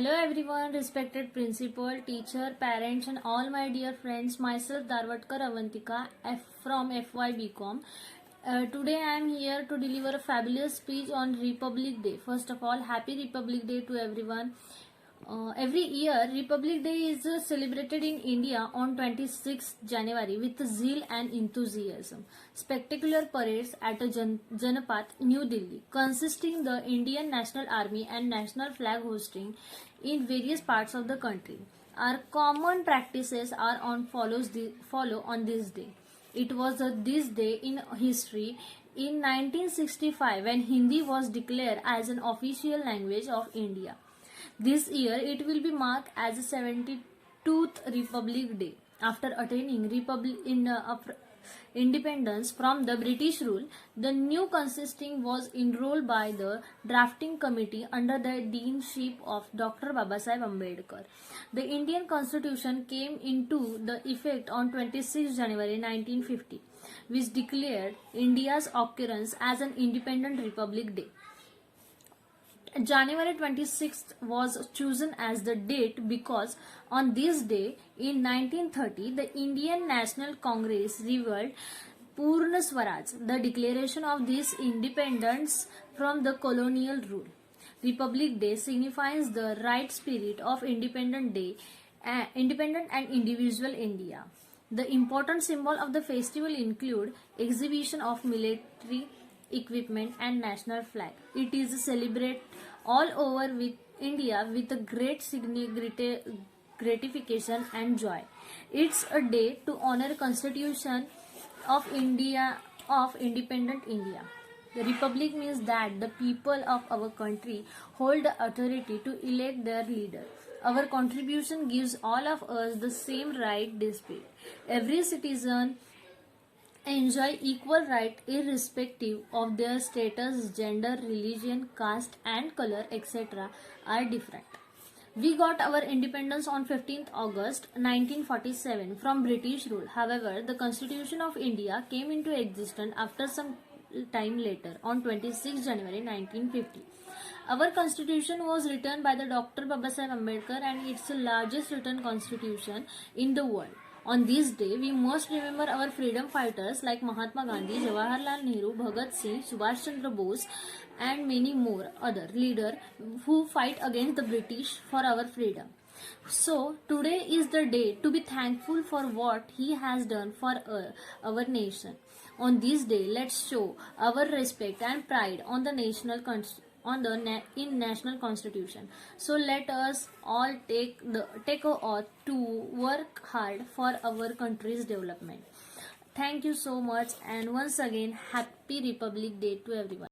Hello everyone, respected principal, teacher, parents and all my dear friends. Myself Darvatkar Avantika from FY BCom. Today I am here to deliver a fabulous speech on Republic Day. First of all, happy Republic Day to everyone. Every year, Republic Day is celebrated in India on 26th January with zeal and enthusiasm. Spectacular parades at Janapath, New Delhi, consisting the Indian National Army and national flag hosting in various parts of the country. Our common practices are follow on this day. It was this day in history in 1965 when Hindi was declared as an official language of India. This year it will be marked as a 72th Republic Day. After attaining independence from the British rule, the new constitution was enrolled by the drafting committee under the deanship of Dr. Babasaheb Ambedkar. The Indian Constitution came into the effect on 26 January 1950, which declared India's occurrence as an independent Republic Day. January 26th was chosen as the date because on this day in 1930 the Indian National Congress revealed Purna Swaraj, the declaration of this independence from the colonial rule. Republic Day signifies the right spirit of independent and individual India. The important symbol of the festival include exhibition of military equipment and national flag. It is celebrated all over with India with a great gratification and joy. It's a day to honor Constitution of India of independent India. The Republic means that the people of our country hold the authority to elect their leader. Our contribution gives all of us the same right despite. Every citizen enjoy equal right irrespective of their status, gender, religion, caste and color etc. are different. We got our independence on 15th August 1947 from British rule. However, the Constitution of India came into existence after some time later on 26 January 1950. Our constitution was written by the Dr. Babasaheb Ambedkar and it's the largest written constitution in the world. On this day, we must remember our freedom fighters like Mahatma Gandhi, Jawaharlal Nehru, Bhagat Singh, Subhash Chandra Bose and many more other leaders who fight against the British for our freedom. So, today is the day to be thankful for what he has done for our nation. On this day, let's show our respect and pride on the national national constitution. So let us all take a oath to work hard for our country's development. Thank you so much and once again happy Republic Day to everyone.